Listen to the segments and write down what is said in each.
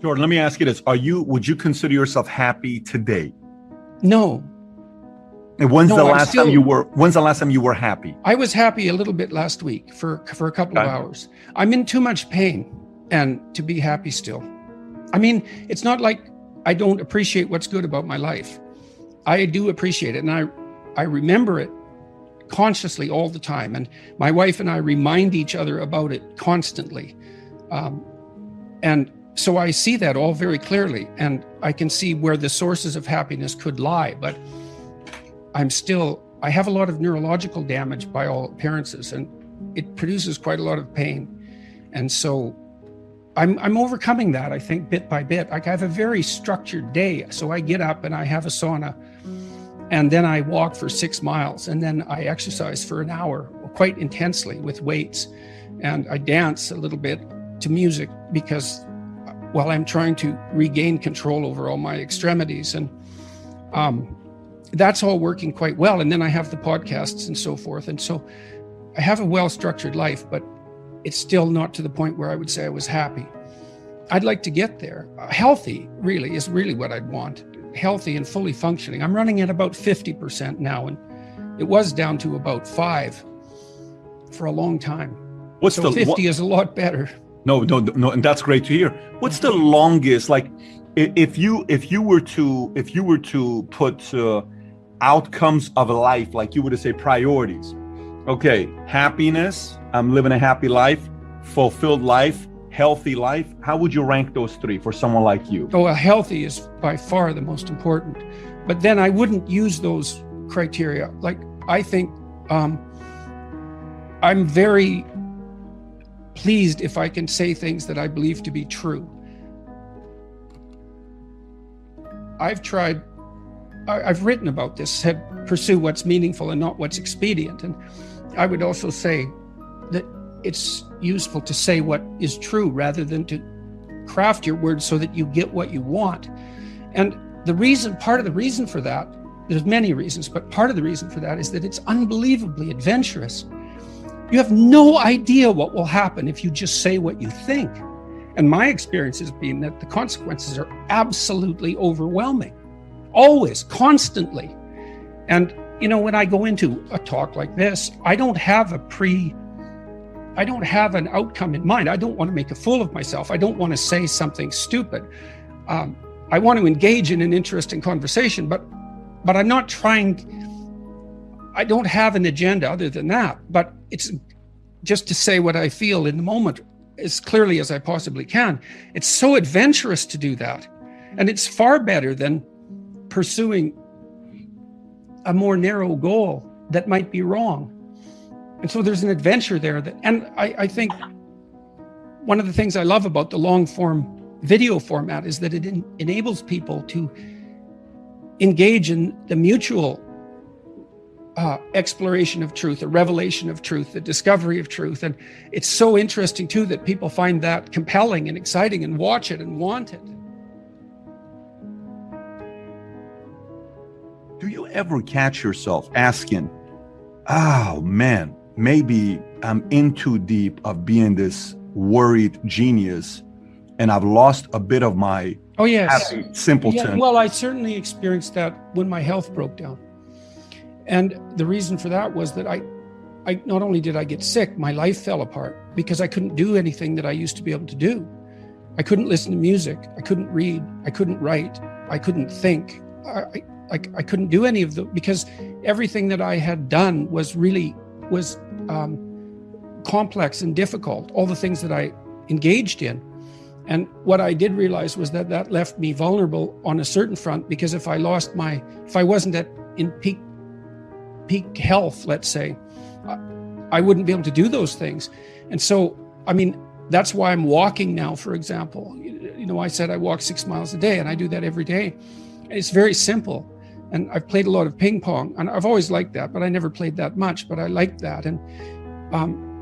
Jordan, let me ask you this. Would you consider yourself happy today? No. And when's the last time you were happy? I was happy a little bit last week for a couple of hours. I'm in too much pain and to be happy still. I mean, it's not like I don't appreciate what's good about my life. I do appreciate it, and I remember it consciously all the time. And my wife and I remind each other about it constantly. And so I see that all very clearly, and I can see where the sources of happiness could lie. But I have a lot of neurological damage by all appearances, and it produces quite a lot of pain. And so I'm overcoming that, I think, bit by bit. I have a very structured day. So I get up and I have a sauna, and then I walk for 6 miles, and then I exercise for an hour quite intensely with weights. And I dance a little bit to music because while I'm trying to regain control over all my extremities, and that's all working quite well. And then I have the podcasts and so forth. And so I have a well-structured life, but it's still not to the point where I would say I was happy. I'd like to get there. Healthy really is really what I'd want. Healthy and fully functioning. I'm running at about 50% now, and it was down to about 5 for a long time. 50 is a lot better. No, and that's great to hear. What's the longest, like, if you were to put outcomes of a life, like you were to say priorities? Okay, happiness, I'm living a happy life, fulfilled life, healthy life. How would you rank those 3 for someone like you? Oh, healthy is by far the most important. But then I wouldn't use those criteria. Like, I think I'm very pleased if I can say things that I believe to be true. I've written about this, said pursue what's meaningful and not what's expedient. And I would also say that it's useful to say what is true rather than to craft your words so that you get what you want. And part of the reason for that, there's many reasons, but part of the reason for that is that it's unbelievably adventurous. You have no idea what will happen if you just say what you think. And my experience has been that the consequences are absolutely overwhelming. Always, constantly. And, when I go into a talk like this, I don't have an outcome in mind. I don't want to make a fool of myself. I don't want to say something stupid. I want to engage in an interesting conversation, but I'm not trying. I don't have an agenda other than that, but it's just to say what I feel in the moment as clearly as I possibly can. It's so adventurous to do that. And it's far better than pursuing a more narrow goal that might be wrong. And so there's an adventure there and I think one of the things I love about the long form video format is that it enables people to engage in the mutual exploration of truth, a revelation of truth, the discovery of truth. And it's so interesting too that people find that compelling and exciting and watch it and want it. Do you ever catch yourself asking, oh man, maybe I'm in too deep of being this worried genius and I've lost a bit of my happy simpleton? Yeah, well, I certainly experienced that when my health broke down. And the reason for that was that I not only did I get sick, my life fell apart because I couldn't do anything that I used to be able to do. I couldn't listen to music. I couldn't read. I couldn't write. I couldn't think. I couldn't do any of them because everything that I had done was complex and difficult, all the things that I engaged in. And what I did realize was that left me vulnerable on a certain front, because if I wasn't in peak health, let's say, I wouldn't be able to do those things. And so, that's why I'm walking now, for example. I said I walk 6 miles a day, and I do that every day. It's very simple. And I've played a lot of ping pong, and I've always liked that, but I never played that much, but I liked that. And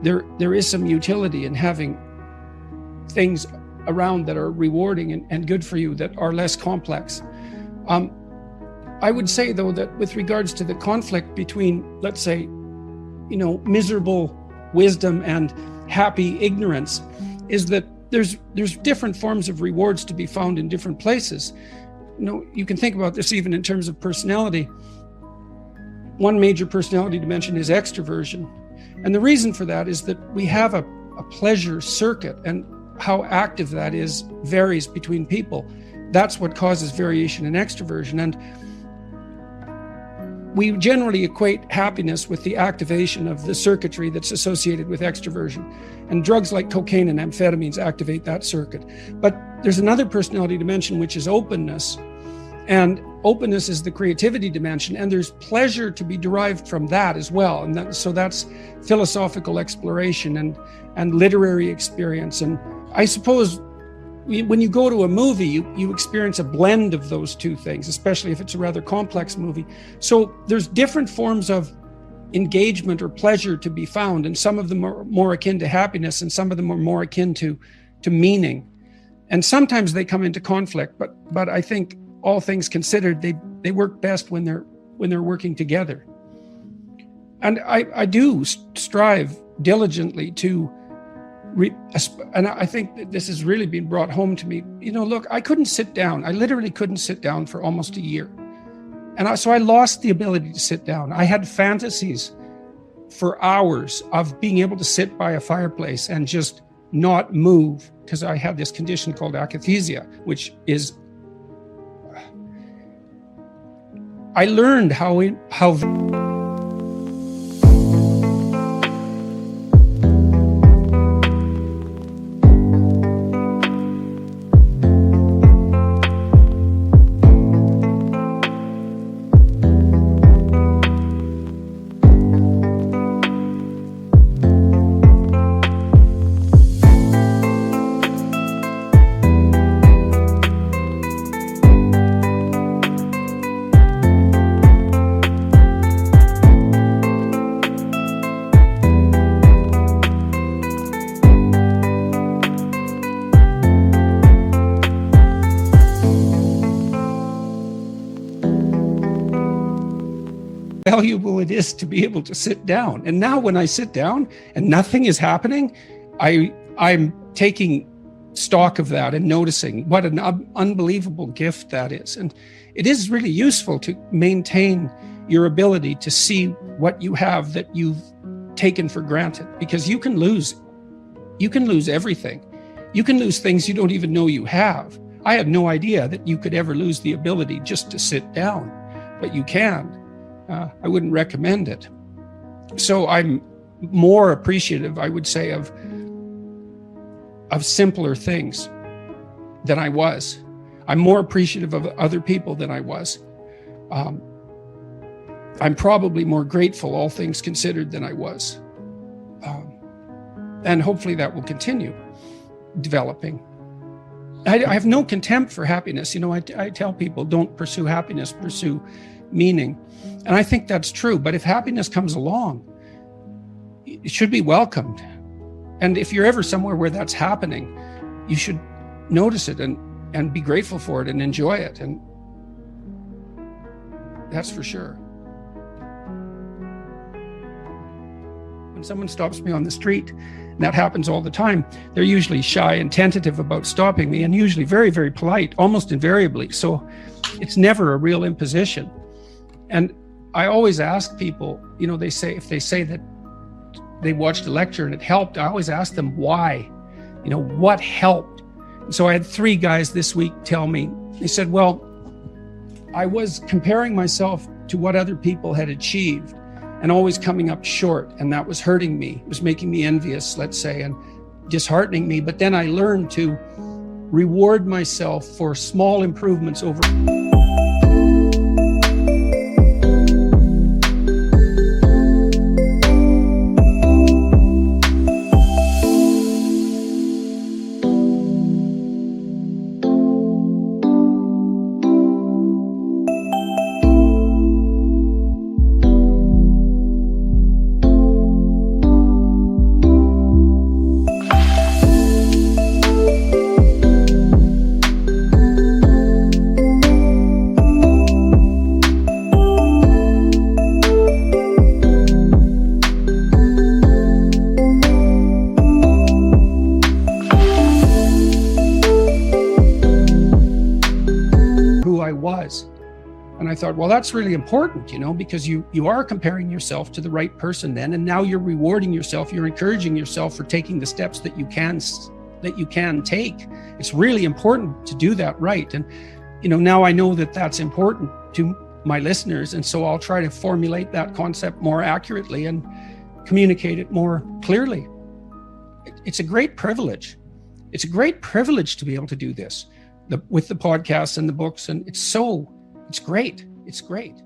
there is some utility in having things around that are rewarding and good for you that are less complex. I would say, though, that with regards to the conflict between, let's say, miserable wisdom and happy ignorance is that there's different forms of rewards to be found in different places. You can think about this even in terms of personality. One major personality dimension is extroversion. And the reason for that is that we have a pleasure circuit, and how active that is varies between people. That's what causes variation in extroversion. And we generally equate happiness with the activation of the circuitry that's associated with extroversion. And drugs like cocaine and amphetamines activate that circuit. But there's another personality dimension, which is openness. And openness is the creativity dimension, and there's pleasure to be derived from that as well. And so that's philosophical exploration and literary experience. And I suppose when you go to a movie, you experience a blend of those two things, especially if it's a rather complex movie. So there's different forms of engagement or pleasure to be found, and some of them are more akin to happiness, and some of them are more akin to meaning. And sometimes they come into conflict, but I think all things considered, they work best when they're working together. And I do strive diligently to, and I think that this has really been brought home to me. Look, I couldn't sit down. I literally couldn't sit down for almost a year. And so I lost the ability to sit down. I had fantasies for hours of being able to sit by a fireplace and just not move, because I had this condition called akathisia, which is, I learned how valuable it is to be able to sit down. And now when I sit down and nothing is happening, I'm taking stock of that and noticing what an unbelievable gift that is. And it is really useful to maintain your ability to see what you have that you've taken for granted, because you can lose everything. You can lose things you don't even know you have. I had no idea that you could ever lose the ability just to sit down, but you can. I wouldn't recommend it. So I'm more appreciative, I would say, of simpler things than I was. I'm more appreciative of other people than I was. I'm probably more grateful, all things considered, than I was. And hopefully that will continue developing. I have no contempt for happiness. I tell people, don't pursue happiness, pursue meaning. And I think that's true. But if happiness comes along, it should be welcomed. And if you're ever somewhere where that's happening, you should notice it and be grateful for it and enjoy it. And that's for sure. When someone stops me on the street, and that happens all the time, they're usually shy and tentative about stopping me, and usually very, very polite, almost invariably. So it's never a real imposition. And I always ask people, if they say that they watched a lecture and it helped, I always ask them why, what helped. And so I had 3 guys this week tell me, they said, well, I was comparing myself to what other people had achieved and always coming up short. And that was hurting me. It was making me envious, let's say, and disheartening me. But then I learned to reward myself for small improvements over I thought, well, that's really important, because you are comparing yourself to the right person then, and now you're rewarding yourself, you're encouraging yourself for taking the steps that you can take. It's really important to do that right. And now I know that that's important to my listeners, and so I'll try to formulate that concept more accurately and communicate it more clearly. It's a great privilege. It's a great privilege to be able to do this with the podcasts and the books, and it's great. It's great.